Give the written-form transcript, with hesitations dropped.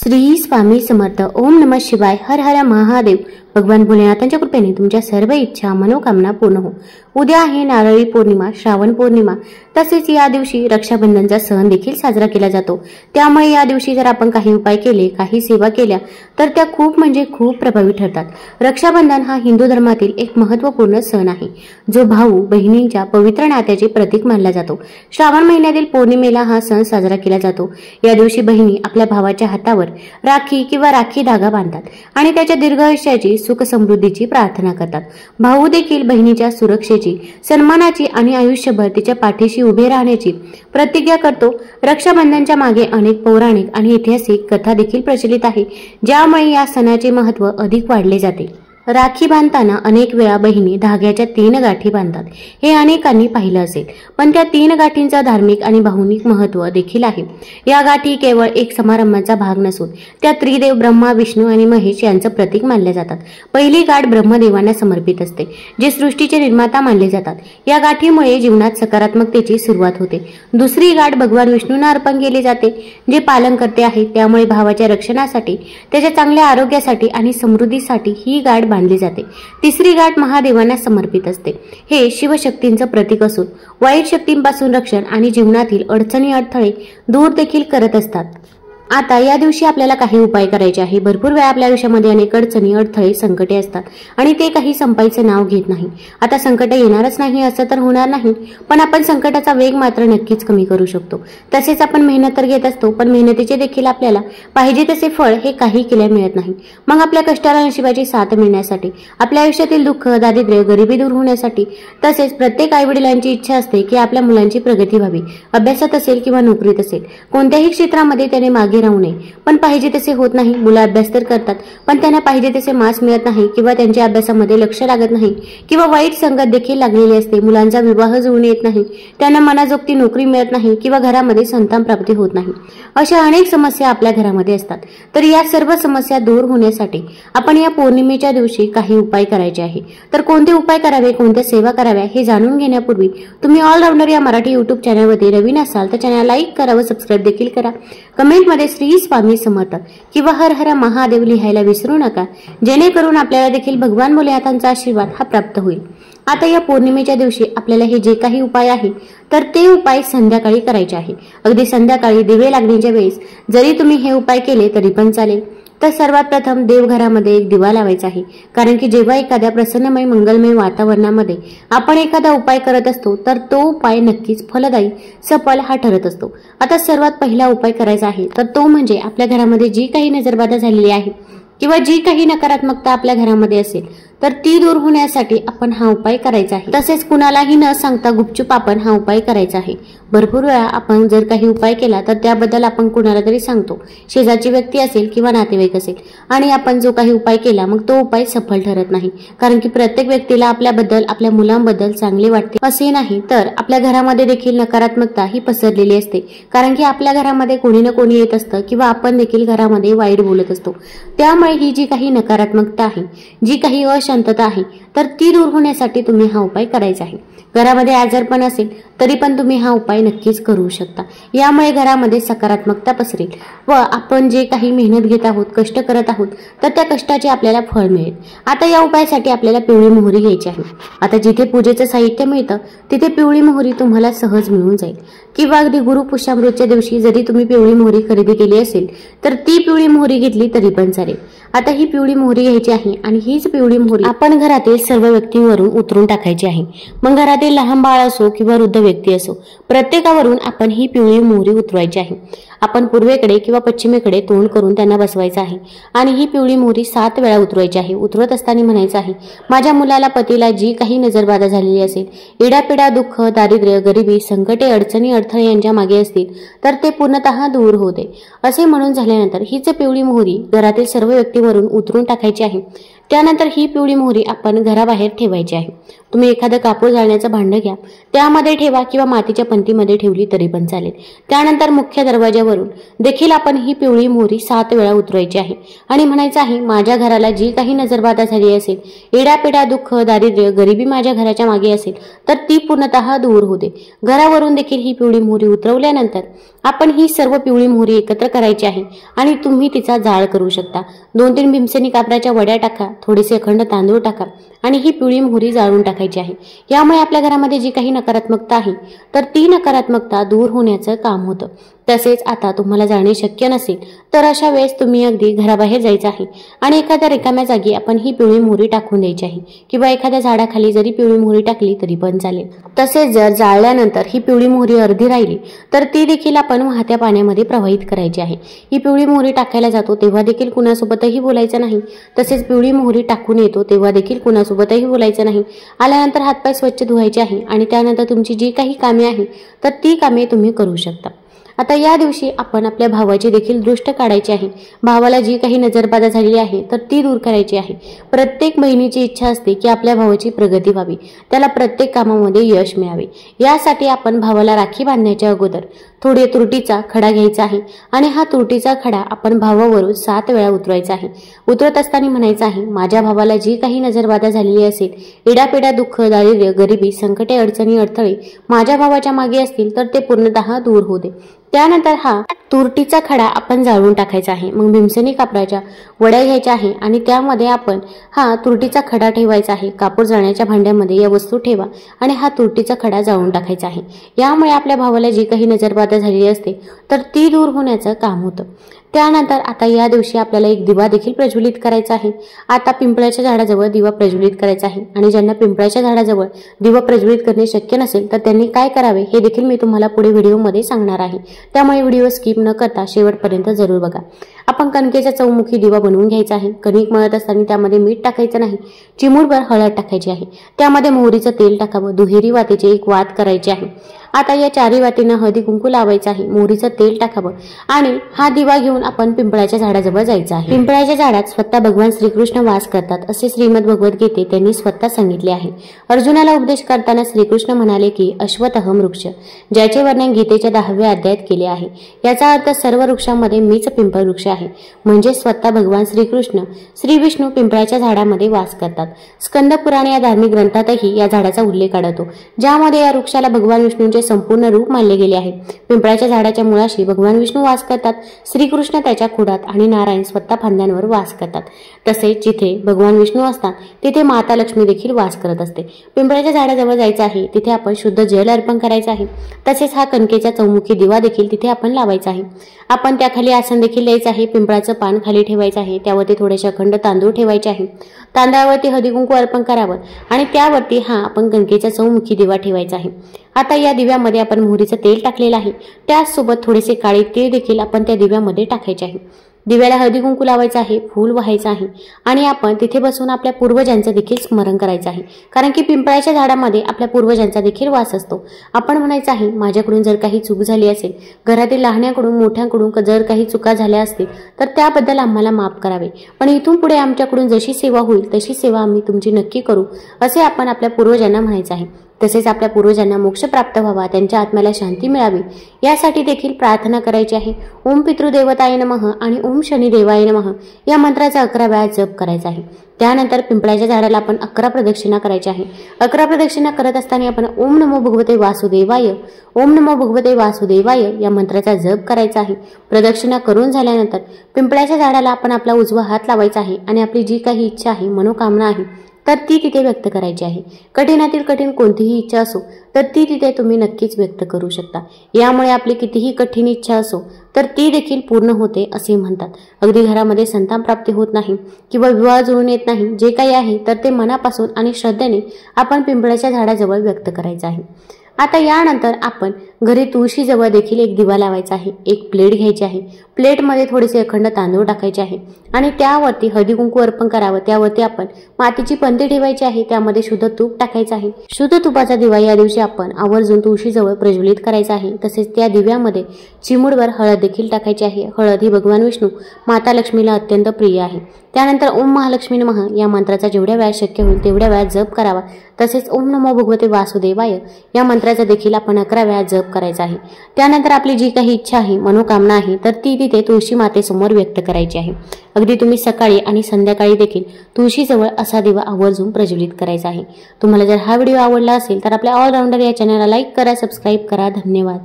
श्री स्वामी समर्थ. ओम नमः शिवाय. हर हर महादेव. भगवान भोलेनाथांच्या कृपेने तुमच्या सर्व इच्छा मनोकामना पूर्ण हो. उद्या आहे नारळी पौर्णिमा, श्रावण पौर्णिमा. तसेच या दिवशी रक्षाबंधनचा सण देखील साजरा केला जातो. त्यामुळे या दिवशी जर आपण काही उपाय केले, काही सेवा केल्या तर त्या खूप म्हणजे खूप प्रभावी ठरतात. रक्षाबंधन हा हिंदू धर्मातील एक महत्त्वपूर्ण सण आहे, जो भाऊ बहिणींच्या पवित्र नात्याचे प्रतीक मानला जातो. श्रावण महिन्यातील पौर्णिमेला हा सण साजरा केला जातो. या दिवशी बहिणी आपल्या भावाच्या हातावर राखी किंवा राखी धागा बांधतात आणि त्याच्या दीर्घ आयुष्याची, सुख समृद्धीची प्रार्थना करतात. भाऊ देखील बहिणीच्या सुरक्षेची, सन्मानाची आणि आयुष्यभर तिच्या पाठीशी उभे राहण्याची प्रतिज्ञा करतो. रक्षाबंधनच्या मागे अनेक पौराणिक आणि ऐतिहासिक कथा देखील प्रचलित आहे, ज्यामुळे या सणाचे महत्त्व अधिक वाढले जाते. राखी बांधताना अनेक वेळा बहिणी धाग्याच्या 3 गाठी बांधतात. हे अनेकांनी पाहिलं असेल, पण त्या 3 गाठींचं धार्मिक आणि भावनिक महत्त्व देखील आहे. या गाठी केवळ एक समारंभाचा भाग नसून त्या त्रिदेव ब्रह्मा, विष्णू आणि महेश यांचं प्रतीक मानल्या जातात. पहिली गाठ ब्रह्मदेवांना समर्पित असते, जे सृष्टीचे निर्माता मानले जातात. या गाठीमुळे जीवनात सकारात्मकतेची सुरुवात होते. दुसरी गाठ भगवान विष्णूंना अर्पण केली जाते, जे पालनकर्ते आहेत. त्यामुळे भावाच्या रक्षणासाठी, त्याच्या चांगल्या आरोग्यासाठी आणि समृद्धीसाठी ही गाठ बांधली जाते. तिसरी गाठ महादेवांना समर्पित असते. हे शिवशक्तींचं प्रतीक असून वाईट शक्तींपासून रक्षण आणि जीवनातील अडचणी अडथळे दूर देखील करत असतात. आता या दिवशी आपल्याला काही उपाय करायचे आहे. भरपूर वेळा आपल्या आयुष्यामध्ये अनेक अडचणी, अडथळे, संकटे असतात आणि ते काही संपायचं नाव घेत नाही. आता संकट येणारच नाही असं तर होणार नाही, पण आपण संकटाचा वेग मात्र नक्कीच कमी करू शकतो. तसेच आपण मेहनत तर घेत असतो, पण मेहनतीचे देखील आपल्याला पाहिजे तसे फळ हे काही केल्या मिळत नाही. मग आपल्या कष्टाला नशिबाची साथ मिळण्यासाठी, आपल्या आयुष्यातील दुःख, दारिद्र्य, गरिबी दूर होण्यासाठी, तसेच प्रत्येक आईवडिलांची इच्छा असते की आपल्या मुलांची प्रगती व्हावी. अभ्यासात असेल किंवा नोकरीत असेल, कोणत्याही क्षेत्रामध्ये त्याने मागे राहू नये. पण पाहिजे तसे होत नाही. मुलं अभ्यास तर करतात, पण त्यांना पाहिजे तसे मार्क्स मिळत नाही किंवा त्यांच्या अभ्यासामध्ये लक्ष लागत नाही किंवा वाईट संगत देखील लागलेली असते. मुलांचा विवाह जुळून येत नाही, त्यांना मनाजोगती नोकरी मिळत नाही किंवा घरामध्ये संतान प्राप्ती होत नाही. अशा अनेक समस्या आपल्या घरामध्ये असतात. तर या सर्व समस्या दूर होण्यासाठी आपण या पौर्णिमेच्या दिवशी काही उपाय करायचे आहे. तर कोणते उपाय करावे, कोणत्या सेवा कराव्या हे जाणून घेण्यापूर्वी तुम्ही ऑलराऊंडर या मराठी यूट्यूब चॅनलवरती नवीन असाल तर चॅनल लाईक करा व सबस्क्राईब देखील करा. कमेंटमध्ये श्री स्वामी समर्थ किंवा हर हर महादेव लिहायला विसरू नका, जेणेकरून आपल्याला देखील भगवान भोलेनाथांचा आशीर्वाद हा प्राप्त होईल. आता या पौर्णिमेच्या दिवशी आपल्याला हे जे काही उपाय आहे तर ते उपाय संध्याकाळी करायचे आहे. अगदी संध्याकाळी दिवे लागण्याच्या वेळेस जरी तुम्ही हे उपाय केले तरी पण चालेल. तर सर्वात प्रथम देवघरामध्ये एक दिवा लावायचा आहे, कारण की जेव्हा एखाद्या प्रसन्नमय मंगलमय वातावरणामध्ये आपण एखादा उपाय करत असतो तर तो उपाय नक्कीच फलदायी, सफल हा ठरत असतो. आता सर्वात पहिला उपाय करायचा आहे तर तो म्हणजे आपल्या घरामध्ये जी काही नजरबाधा झालेली आहे किंवा जी काही नकारात्मकता आपल्या घरामध्ये असेल तर ती दूर होण्यासाठी आपण हा उपाय करायचा आहे. तसेच कुणालाही न सांगता गुपचूप आपण हा उपाय करायचा आहे. भरपूर वेळा आपण जर काही उपाय केला तर त्याबद्दल आपण कुणाला तरी सांगतो, शेजारची व्यक्ती असेल किंवा नातेवाईक असेल, आणि आपण जो काही उपाय केला मग तो उपाय सफल ठरत नाही. कारण की प्रत्येक व्यक्तीला आपल्याबद्दल, आपल्या मुलांबद्दल चांगले वाटते असे नाही, तर आपल्या घरामध्ये देखील नकारात्मकता ही पसरलेली असते. कारण की आपल्या घरामध्ये कोणी ना कोणी येत असतं किंवा आपण देखील घरामध्ये वाईट बोलत असतो. त्यामुळे ही जी काही नकारात्मकता आहे, जी काही अशांतता आहे, तर ती दूर होण्यासाठी तुम्ही हा उपाय करायचा आहे. घरामध्ये आजारपण असेल तरी पण तुम्ही हा उपाय नक्कीच करू शकता. यामुळे घरामध्ये सकारात्मकता पसरेल व आपण जे काही मेहनत घेत आहोत, कष्ट करत आहोत, तर त्या कष्टाचे आपल्याला फळ मिळेल. आता या उपायासाठी आपल्याला पिवळी मोहरी घ्यायची आहे. आता जिथे पूजेचं साहित्य मिळतं तिथे पिवळी मोहरी तुम्हाला सहज मिळून जाईल, किंवा अगदी गुरुपुष्यामृतच्या दिवशी जरी तुम्ही पिवळी मोहरी खरेदी केली असेल तर ती पिवळी मोहरी घेतली तरी पण चालेल. आता ही पिवळी मोहरी घ्यायची आहे आणि हीच पिवळी मोहरी आपण घरातील सर्व व्यक्तींवरून उतरून टाकायची आहे. मग घरातील लहान बाळ असो किंवा वृद्ध व्यक्ती असो, प्रत्येकावरून आपण ही पिवळी मोहरी उतरवायची आहे. आपण पूर्वेकडे किंवा पश्चिमेकडे तोंड करून त्यांना बसवायचं आहे आणि ही पिवळी मोहरी 7 वेळा उतरवायची आहे. उतरवत असताना म्हणायचं आहे, माझ्या मुलाला, पतीला जी काही नजरबाधा झालेली असेल, इडापिडा, दुःख, दारिद्र्य, गरिबी, संकटे, अडचणी, अडथळे यांच्या मागे असतील तर ते पूर्णतः दूर होऊ दे. असे म्हणून झाल्यानंतर हीच पिवळी मोहरी घरातील सर्व व्यक्तीवरून उतरून टाकायची आहे. त्यानंतर ही पिवळी मोहरी आपण घराबाहेर ठेवायची आहे. तुम्ही एखादं कापूर जाळण्याचं भांडं घ्या, त्यामध्ये ठेवा किंवा मातीच्या पंतीमध्ये ठेवली तरी पण चालेल. त्यानंतर मुख्य दरवाजावरून देखील आपण ही पिवळी मोहरी 7 वेळा उतरवायची आहे आणि म्हणायचं आहे, माझ्या घराला जी काही नजरबाधा झाली असेल, इडापिडा, दुःख, दारिद्र्य, गरिबी माझ्या घराच्या मागे असेल तर ती पूर्णतः दूर होते. घरावरून देखील ही पिवळी मोहरी उतरवल्यानंतर आपण ही सर्व पिवळी मोहरी एकत्र करायची आहे आणि तुम्ही तिचा जाळ करू शकता। 2-3 भीमसेनी कापराच्या वड्या टाका, थोडेसे अखंड तांदूळ टाका आणि ही पिवळी मोहरी जाळून टाकायची आहे। यामुळे आपल्या घरामध्ये जी काही नकारात्मकता आहे तर ती नकारात्मकता दूर होण्याचं काम होतं। तसेच आता तुम्हाला जाणे शक्य नसेल तर अशा वेळेस तुम्ही अगदी घराबाहेर जायचं आहे आणि एखाद्या रिकाम्या जागी आपण ही पिवळी मोहरी टाकून द्यायची आहे किंवा एखाद्या झाडाखाली जरी पिवळी मोहरी टाकली तरी पण चालेल। तसेच जर जाळल्यानंतर ही पिवळी मोहरी अर्धी राहिली तर ती देखील आपण वाहत्या पाण्यामध्ये प्रवाहित करायची आहे। ही पिवळी मोहरी टाकायला जातो तेव्हा देखील कुणासोबतही बोलायचं नाही। तसेच पिवळी मोहरी टाकून येतो तेव्हा देखील कुणासोबतही बोलायचं नाही। आल्यानंतर हातपाय स्वच्छ धुवायचे आहे आणि त्यानंतर तुमची जी काही कामे आहे तर ती कामे तुम्ही करू शकता। आता या दिवशी आपण आपल्या भावाची देखील दृष्ट काढायची आहे। भावाला जी काही नजरबाधा झालेली आहे तर ती दूर करायची आहे। प्रत्येक बहिणीची इच्छा असते की आपल्या भावाची प्रगती व्हावी, त्याला प्रत्येक कामामध्ये यश मिळावे। यासाठी आपण भावाला राखी बांधण्याच्या अगोदर थोडे तुरटीचा खडा घ्यायचा आहे आणि हा तुरटीचा खडा आपण भावावरून 7 वेळा उतरवायचा आहे। उतरत असताना म्हणायचं आहे, माझ्या भावाला जी काही नजरबाधा झालेली असेल, इडापिडा, दुःख, दारिद्र्य, गरिबी, संकटे, अडचणी, अडथळे माझ्या भावाच्या मागे असतील तर ते पूर्णतः दूर होऊ दे। त्यानंतर हा तुरटीचा खडा आपण जाळून टाकायचा आहे। मग भीमसेनी कापराच्या वड्या घ्यायच्या आहे आणि त्यामध्ये आपण हा तुरटीचा खडा ठेवायचा आहे। कापूर जाळण्याच्या भांड्यामध्ये या वस्तू ठेवा आणि हा तुरटीचा खडा जाळून टाकायचा आहे। यामुळे आपल्या भावाला जी काही नजरबाधा झालेली असते तर ती दूर होण्याचं काम होतं। त्यानंतर आता या दिवशी आपल्याला एक दिवा देखील प्रज्वलित करायचा आहे। आता पिंपळाच्या झाडाजवळ दिवा प्रज्वलित करायचा आहे आणि ज्यांना पिंपळाच्या झाडाजवळ दिवा प्रज्वलित करणे शक्य नसेल तर त्यांनी काय करावे हे देखील मी तुम्हाला पुढे व्हिडिओमध्ये सांगणार आहे। त्यामुळे व्हिडिओ स्किप न करता शेवटपर्यंत जरूर बघा। आपण कणकेचा चौमुखी दिवा बनवून घ्यायचा आहे। कणिक मळत असताना त्यामध्ये मीठ टाकायचं नाही, चिमूटभर हळद टाकायची आहे। त्यामध्ये मोहरीचं तेल टाकावं, दुहेरी वातीचे एक वात करायची आहे। आता या 4 वातींना हळदी कुंकू लावायचं आहे, मोहरीचं तेल टाकावं आणि हा दिवा घेऊन आपण पिंपळाच्या झाडाजवळ जायचं आहे। पिंपळाच्या झाडात स्वतः भगवान श्रीकृष्ण वास करतात असे श्रीमद भगवद्गीतेत त्यांनी स्वतः सांगितले आहे। अर्जुनाला उपदेश करताना श्रीकृष्ण म्हणाले की अश्वत्थम वृक्ष, ज्याचे वर्णन गीतेच्या 10व्या अध्यायात केले आहे। याचा अर्थ सर्व वृक्षांमध्ये मीच पिंपळ वृक्ष आहे, म्हणजे स्वतः भगवान श्रीकृष्ण श्री विष्णू पिंपळाच्या झाडामध्ये वास करतात। स्कंद पुराण या धार्मिक ग्रंथातही या झाडाचा उल्लेख आढळतो, ज्यामध्ये या वृक्षाला भगवान विष्णूंचे संपूर्ण रूप मानले गेले आहे। पिंपळाच्या झाडाच्या मुळाशी भगवान विष्णू वास करतात, श्रीकृष्ण त्याच्या खोडात आणि नारायण स्वतः फांद्यांवर वास करतात। तसेच जिथे भगवान विष्णू असतात तिथे माता लक्ष्मी देखील वास करत असते। पिंपळाच्या झाडाजवळ जायचं आहे, तिथे आपण शुद्ध जल अर्पण करायचं आहे। तसेच हा कणकेचा चौमुखी दिवा देखील तिथे आपण लावायचा आहे। आपण त्याखाली आसन देखील द्यायचं आहे। पिंपळाचं पान खाली ठेवायचं आहे, त्यावरती थोडेसे अखंड तांदूळ ठेवायचे आहे। तांदळावरती हळदी कुंकू अर्पण करावं आणि त्यावरती हा आपण कणकेचा चौमुखी दिवा ठेवायचा आहे। आता या दिव्यामध्ये आपण मोहरीचं तेल टाकलेलं आहे, त्याचसोबत थोडेसे काळे तीळ देखील आपण त्या दिव्यामध्ये टाकायचे आहे। दिव्याला हळदी कुंकू लावायचं आहे, फूल व्हायचं आहे आणि आपण तिथे बसून आपल्या पूर्वजांचं देखील स्मरण करायचं आहे, कारण की पिंपळाच्या झाडामध्ये आपल्या पूर्वजांचा देखील वास असतो। आपण म्हणायचं आहे, माझ्याकडून जर काही चूक झाली असेल, घरातील लहान्याकडून मोठ्यांकडून जर काही चुका झाल्या असतील तर त्याबद्दल आम्हाला माफ करावे, पण इथून पुढे आमच्याकडून जशी सेवा होईल तशी सेवा आम्ही तुमची नक्की करू, असे आपण आपल्या पूर्वजांना म्हणायचं आहे। तसेच आपल्या पूर्वजांना मोक्ष प्राप्त व्हावा, त्यांच्या आत्म्याला शांती मिळावी यासाठी देखील प्रार्थना करायची आहे। ओम पितृदेवताय नमः आणि ओम शनिदेवाय नमः या मंत्राचा 11 वेळा जप करायचा आहे। त्यानंतर पिंपळाच्या झाडाला आपण 11 प्रदक्षिणा करायच्या आहे। 11 प्रदक्षिणा करत असताना आपण ओम नमो भगवते वासुदेवाय, ओम नमो भगवते वासुदेवाय या मंत्राचा जप करायचा आहे। प्रदक्षिणा करून झाल्यानंतर पिंपळाच्या झाडाला आपण आपला उजवा हात लावायचा आहे आणि आपली जी काही इच्छा आहे, मनोकामना आहे तर ती तिथे व्यक्त करायची आहे। कठीणातील कठीण कोणतीही इच्छा असो तर ती तिथे तुम्ही नक्कीच व्यक्त करू शकता। यामुळे आपली कितीही कठीण इच्छा असो तर ती देखील पूर्ण होते असे म्हणतात। अगदी घरामध्ये संतान प्राप्ती होत नाही किंवा विवाह जुळून येत नाही, जे काही आहे तर ते मनापासून आणि श्रद्धेने आपण पिंपळाच्या झाडाजवळ व्यक्त करायचं आहे। आता यानंतर आपण घरी तुळशीजवळ देखील एक दिवा लावायचा आहे। एक प्लेट घ्यायची आहे, प्लेटमध्ये थोडेसे अखंड तांदूळ टाकायचे आहे आणि त्यावरती हळदी कुंकू अर्पण करावं। त्यावरती आपण मातीची पंती ठेवायची आहे, त्यामध्ये शुद्ध तूप टाकायचं आहे। शुद्ध तुपाचा दिवा या दिवशी आपण आवर्जून तुळशीजवळ प्रज्वलित करायचा आहे। तसेच त्या दिव्यामध्ये चिमूटभर हळद देखील टाकायची आहे। हळद ही भगवान विष्णू माता लक्ष्मीला अत्यंत प्रिय आहे। त्यानंतर ओम महालक्ष्मी नमः या मंत्राचा जेवढ्या वेळा शक्य होईल तेवढ्या वेळा जप करावा। तसेच ओम नमो भगवते वासुदेवाय या मंत्राचा देखील आपण 11 वेळा जप करायचा आहे। त्यानंतर आपली जी काही इच्छा आहे, मनोकामना आहे तर ती तिथे तुळशी मातेसमोर व्यक्त करायची आहे। अगदी तुम्ही सकाळी आणि संध्याकाळी देखील तुळशीजवळ असा दिवा आवर्जून प्रज्वलित करायचा आहे। तुम्हाला जर हा व्हिडिओ आवडला असेल तर आपल्या ऑलराऊंडर या चॅनलला लाईक करा, सबस्क्राईब करा। धन्यवाद।